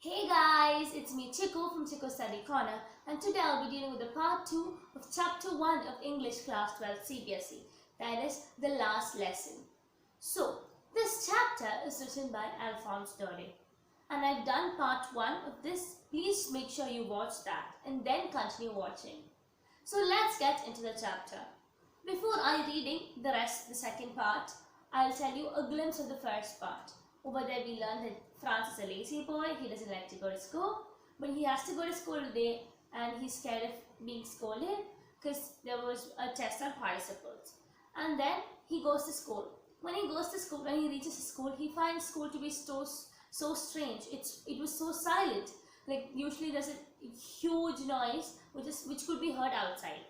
Hey guys, it's me Chico from Chico Study Corner, and today I'll be dealing with the part 2 of chapter 1 of English class 12 CBSE, that is the last lesson. So, this chapter is written by Alphonse Daudet, and I've done part 1 of this. Please make sure you watch that and then continue watching. So let's get into the chapter. Before I reading the rest, the second part, I'll tell you a glimpse of the first part. Over there we learned that Franz is a lazy boy, he doesn't like to go to school, but he has to go to school today and he's scared of being scolded because there was a test on participles. And then he goes to school. When he goes to school, when he reaches school, he finds school to be so strange. It was so silent. Like usually there's a huge noise which could be heard outside.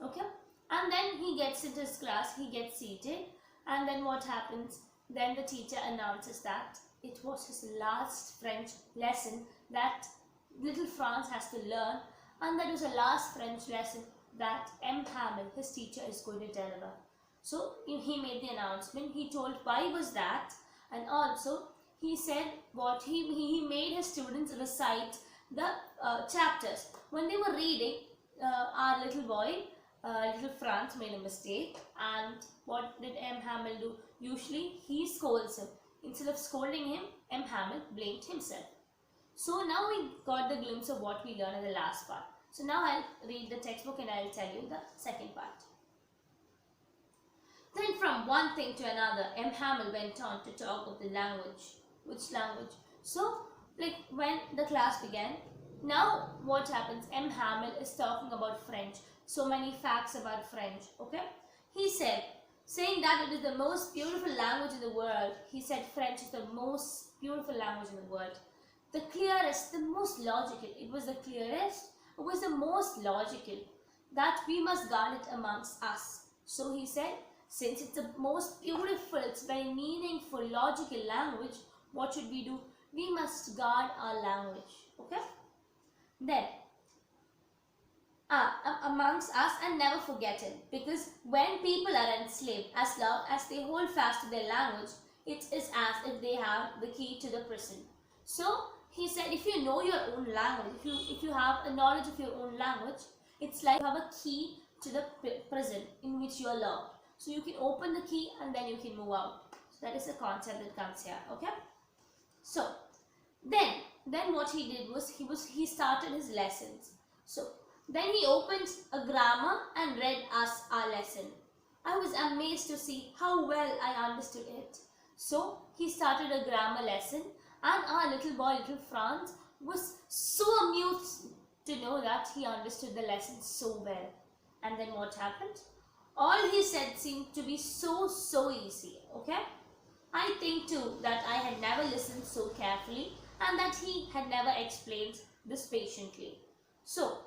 Okay? And then he gets into his class, he gets seated, and then what happens? Then the teacher announces that it was his last French lesson that little Franz has to learn, and that was the last French lesson that M. Hamel, his teacher, is going to deliver. So he made the announcement, he told why was that, and also he said what he made his students recite the chapters. When they were reading, our little boy, little Franz made a mistake, and what did M. Hamel do? Usually he scolds him. Instead of scolding him, M. Hamel blamed himself. So now we got the glimpse of what we learned in the last part. So now I'll read the textbook and I'll tell you the second part. Then from one thing to another, M. Hamel went on to talk of the language. Which language? So like when the class began, now what happens? M. Hamel is talking about French. So many facts about French. Okay? He said, saying that it is the most beautiful language in the world. He said French is the most beautiful language in the world. The clearest, the most logical. It was the clearest, it was the most logical. That we must guard it amongst us. So he said, since it's the most beautiful, it's very meaningful, logical language, what should we do? We must guard our language. Okay? Then, amongst us and never forget it, because when people are enslaved, as long as they hold fast to their language, it is as if they have the key to the prison. So he said, if you know your own language, if you have a knowledge of your own language, it's like you have a key to the prison in which you are locked. So you can open the key and then you can move out. So that is the concept that comes here. Okay. So then what he did was he started his lessons. So then he opened a grammar and read us our lesson. I was amazed to see how well I understood it. So he started a grammar lesson, and our little boy, little Franz, was so amused to know that he understood the lesson so well. And then what happened? All he said seemed to be so easy. Okay? I think too that I had never listened so carefully and that he had never explained this patiently. So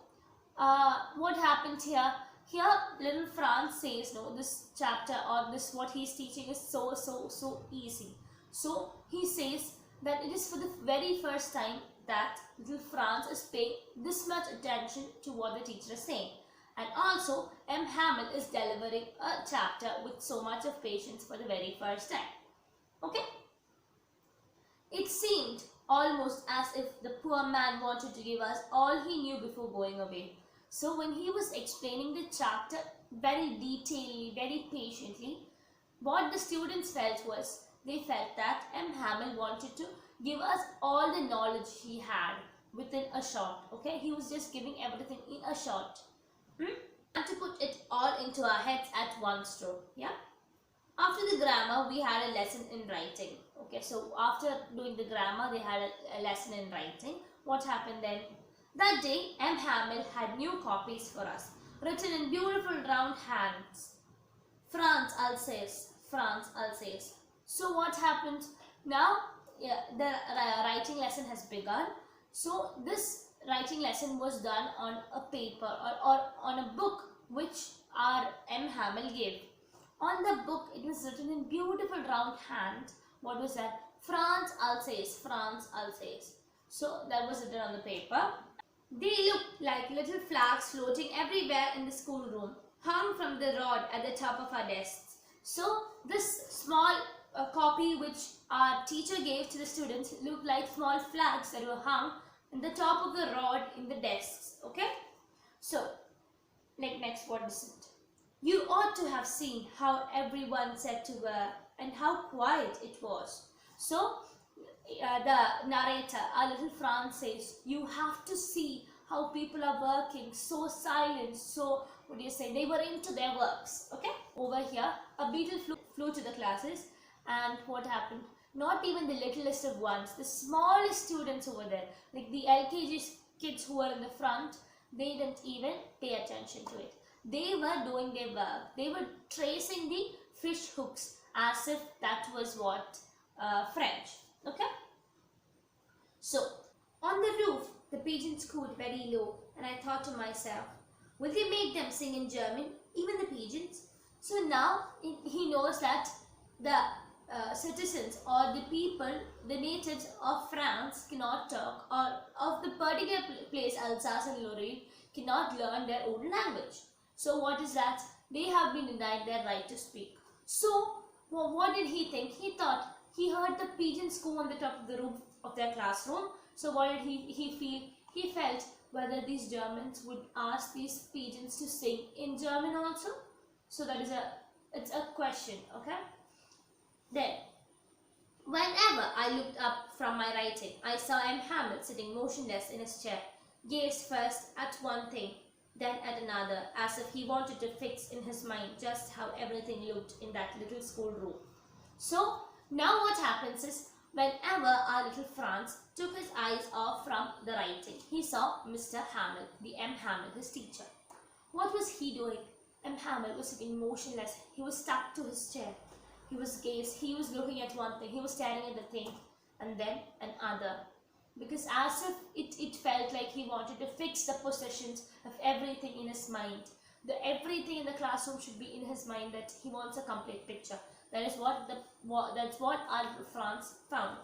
what happened here? Here little Franz says, no, this chapter or this what he's teaching is so easy. So he says that it is for the very first time that little Franz is paying this much attention to what the teacher is saying. And also M. Hamel is delivering a chapter with so much of patience for the very first time. Okay? It seemed almost as if the poor man wanted to give us all he knew before going away. So when he was explaining the chapter very detailedly, very patiently, what the students felt was, they felt that M. Hamel wanted to give us all the knowledge he had within a shot. Okay, he was just giving everything in a shot. And to put it all into our heads at one stroke. Yeah. After the grammar, we had a lesson in writing. Okay, so after doing the grammar, they had a lesson in writing. What happened then? That day, M. Hamel had new copies for us, written in beautiful round hands. Franz Alsace, Franz Alsace. So what happened? Now, the writing lesson has begun. So this writing lesson was done on a paper or on a book which our M. Hamel gave. On the book, it was written in beautiful round hand. What was that? Franz Alsace, Franz Alsace. So that was written on the paper. They looked like little flags floating everywhere in the schoolroom, hung from the rod at the top of our desks. So this small copy copy which our teacher gave to the students looked like small flags that were hung in the top of the rod in the desks. Okay? So, next, what is it? You ought to have seen how everyone said to her and how quiet it was. So, the narrator, our little Franz, says, you have to see how people are working, so silent, so, what do you say, they were into their works. Okay? Over here, a beetle flew to the classes, and what happened? Not even the littlest of ones, the smallest students over there, like the LKG kids who were in the front, they didn't even pay attention to it. They were doing their work. They were tracing the fish hooks as if that was what? French. Okay? So, on the roof, the pigeons cooed very low, and I thought to myself, will they make them sing in German, even the pigeons? So now he knows that the citizens or the people, the natives of France cannot talk, or of the particular place Alsace and Lorraine cannot learn their own language. So what is that? They have been denied their right to speak. So what did he think? He thought, he heard the pigeons coo on the top of the roof of their classroom. So what did he feel? He felt whether these Germans would ask these pigeons to sing in German also. So that is it's a question, okay? Then, whenever I looked up from my writing, I saw M. Hamel sitting motionless in his chair, gazed first at one thing, then at another, as if he wanted to fix in his mind just how everything looked in that little schoolroom. So, now what happens is, whenever our little Franz took his eyes off from the writing, he saw Mr. Hamel, the M. Hamel, his teacher. What was he doing? M. Hamel was sitting motionless. He was stuck to his chair. He was looking at one thing, he was staring at the thing, and then another. Because as if it felt like he wanted to fix the positions of everything in his mind. Everything in the classroom should be in his mind, that he wants a complete picture. That's what our Franz found.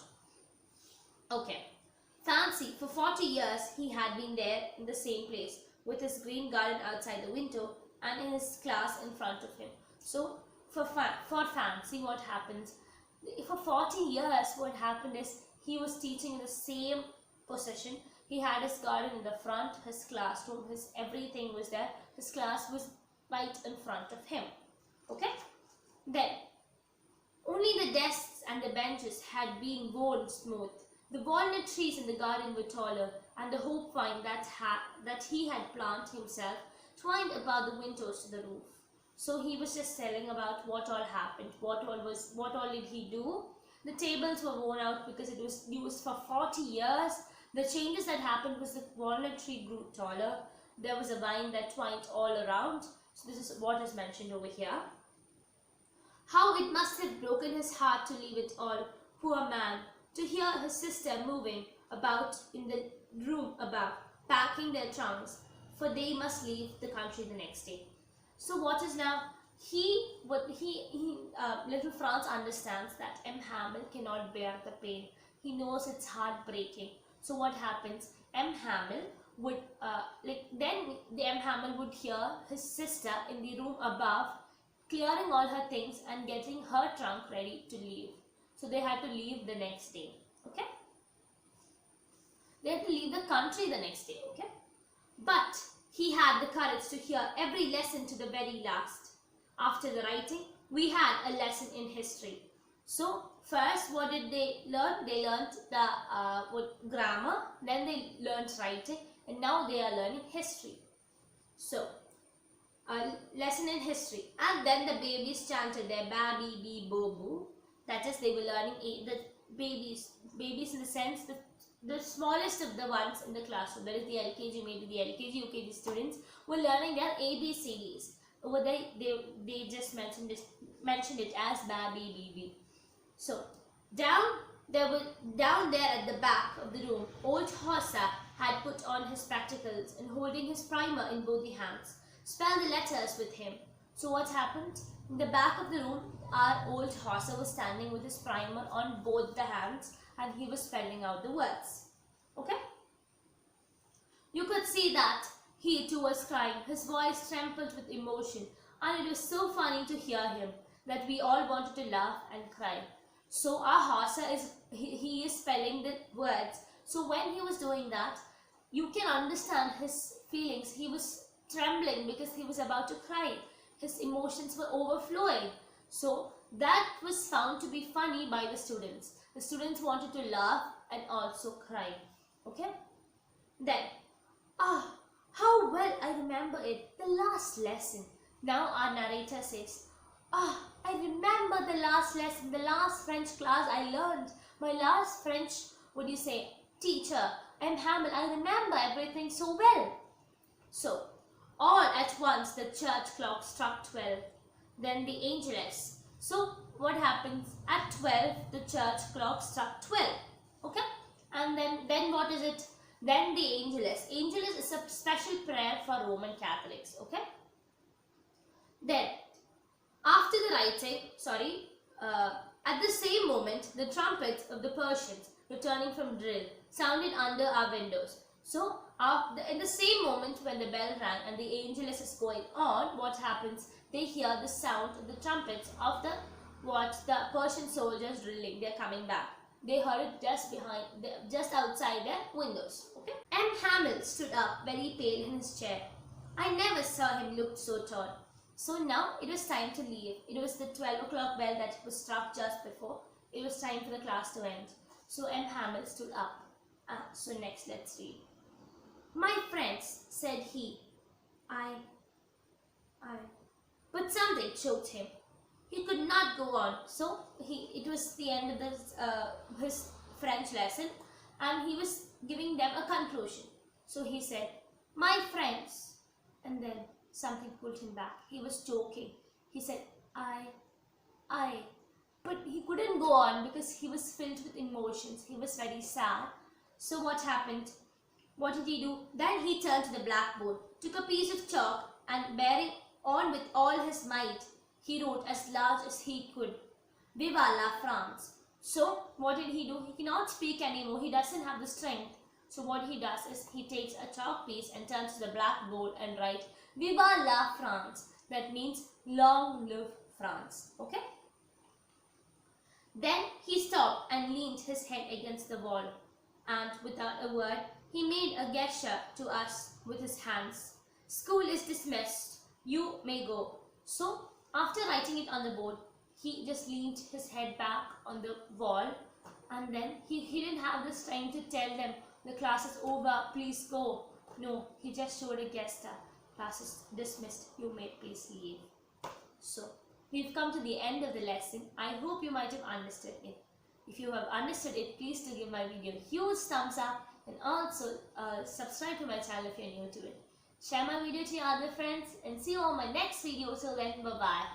Okay. Fancy, for 40 years he had been there in the same place, with his green garden outside the window and in his class in front of him. So, for Fancy, what happens? For 40 years, what happened is he was teaching in the same position. He had his garden in the front, his classroom, his everything was there. His class was right in front of him. Okay? Then, only the desks and the benches had been worn smooth. The walnut trees in the garden were taller, and the hope vine that he had planted himself twined about the windows to the roof. So he was just telling about what all happened, what all did he do. The tables were worn out because it was used for 40 years. The changes that happened was the walnut tree grew taller. There was a vine that twined all around. So this is what is mentioned over here. How it must have broken his heart to leave it all, poor man, to hear his sister moving about in the room above, packing their trunks, for they must leave the country the next day. So what is now? Little Franz understands that M. Hamel cannot bear the pain. He knows it's heartbreaking. So what happens? M. Hamel would then the M. Hamel would hear his sister in the room above clearing all her things and getting her trunk ready to leave. So they had to leave the next day. Okay? They had to leave the country the next day. Okay? But he had the courage to hear every lesson to the very last. After the writing, we had a lesson in history. So, first, what did they learn? They learned the grammar, then they learned writing, and now they are learning history. So, a lesson in history. And then the babies chanted their ba, bee, bee, bo, boo. That is, they were learning the babies in the sense that the smallest of the ones in the classroom, that is the LKG, maybe the LKG, UKG students, were learning their ABCDs. Over there, they just mentioned it as ba, bee, bee, bee. So, down there at the back of the room, old Horsa had put on his spectacles and holding his primer in both the hands, spelled the letters with him. So what happened? In the back of the room, our old Horsa was standing with his primer on both the hands, and he was spelling out the words. Okay? You could see that he too was crying. His voice trembled with emotion, and it was so funny to hear him that we all wanted to laugh and cry. So our Hausa is, he is spelling the words. So when he was doing that, you can understand his feelings. He was trembling because he was about to cry. His emotions were overflowing. So that was found to be funny by the students. The students wanted to laugh and also cry. Okay? Then, how well I remember it, the last lesson. Now our narrator says, I remember the last lesson, the last French class I learned. My last French, teacher, M. Hamel, I remember everything so well. So, all at once the church clock struck 12. Then the Angelus. So, what happens? At 12, the church clock struck 12. Okay? And then what is it? Then the Angelus. Angelus is a special prayer for Roman Catholics. Okay? Then, after the writing, at the same moment, the trumpets of the Persians returning from drill sounded under our windows. So, in the same moment when the bell rang and the Angelus is going on, what happens? They hear the sound of the trumpets of the Persian soldiers drilling. They're coming back. They heard it just outside their windows. Okay. M. Hamel stood up, very pale in his chair. I never saw him look so tall. So now it was time to leave. It was the 12 o'clock bell that was struck just before. It was time for the class to end. So M. Hamel stood up. So next, let's read. My friends, said he, but something choked him. He could not go on. So it was the end of his French lesson, and he was giving them a conclusion. So he said, my friends, and then something pulled him back. He was choking. He said, but he couldn't go on because he was filled with emotions. He was very sad. So what happened? What did he do? Then he turned to the blackboard, took a piece of chalk, and bearing on with all his might, he wrote as large as he could, Viva la France. So what did he do? He cannot speak anymore. He doesn't have the strength. So what he does is he takes a chalk piece and turns to the blackboard and writes Viva la France. That means long live France. Okay? Then he stopped and leaned his head against the wall, and without a word, he made a gesture to us with his hands. School is dismissed. You may go. So after writing it on the board, he just leaned his head back on the wall, and then he didn't have the strength to tell them the class is over, please go. No, he just showed a gesture. Class is dismissed. You may please leave. So we've come to the end of the lesson. I hope you might have understood it. If you have understood it, please do give my video a huge thumbs up, and also subscribe to my channel if you're new to it. Share my video to your other friends, and see you on my next video. Till then, bye-bye.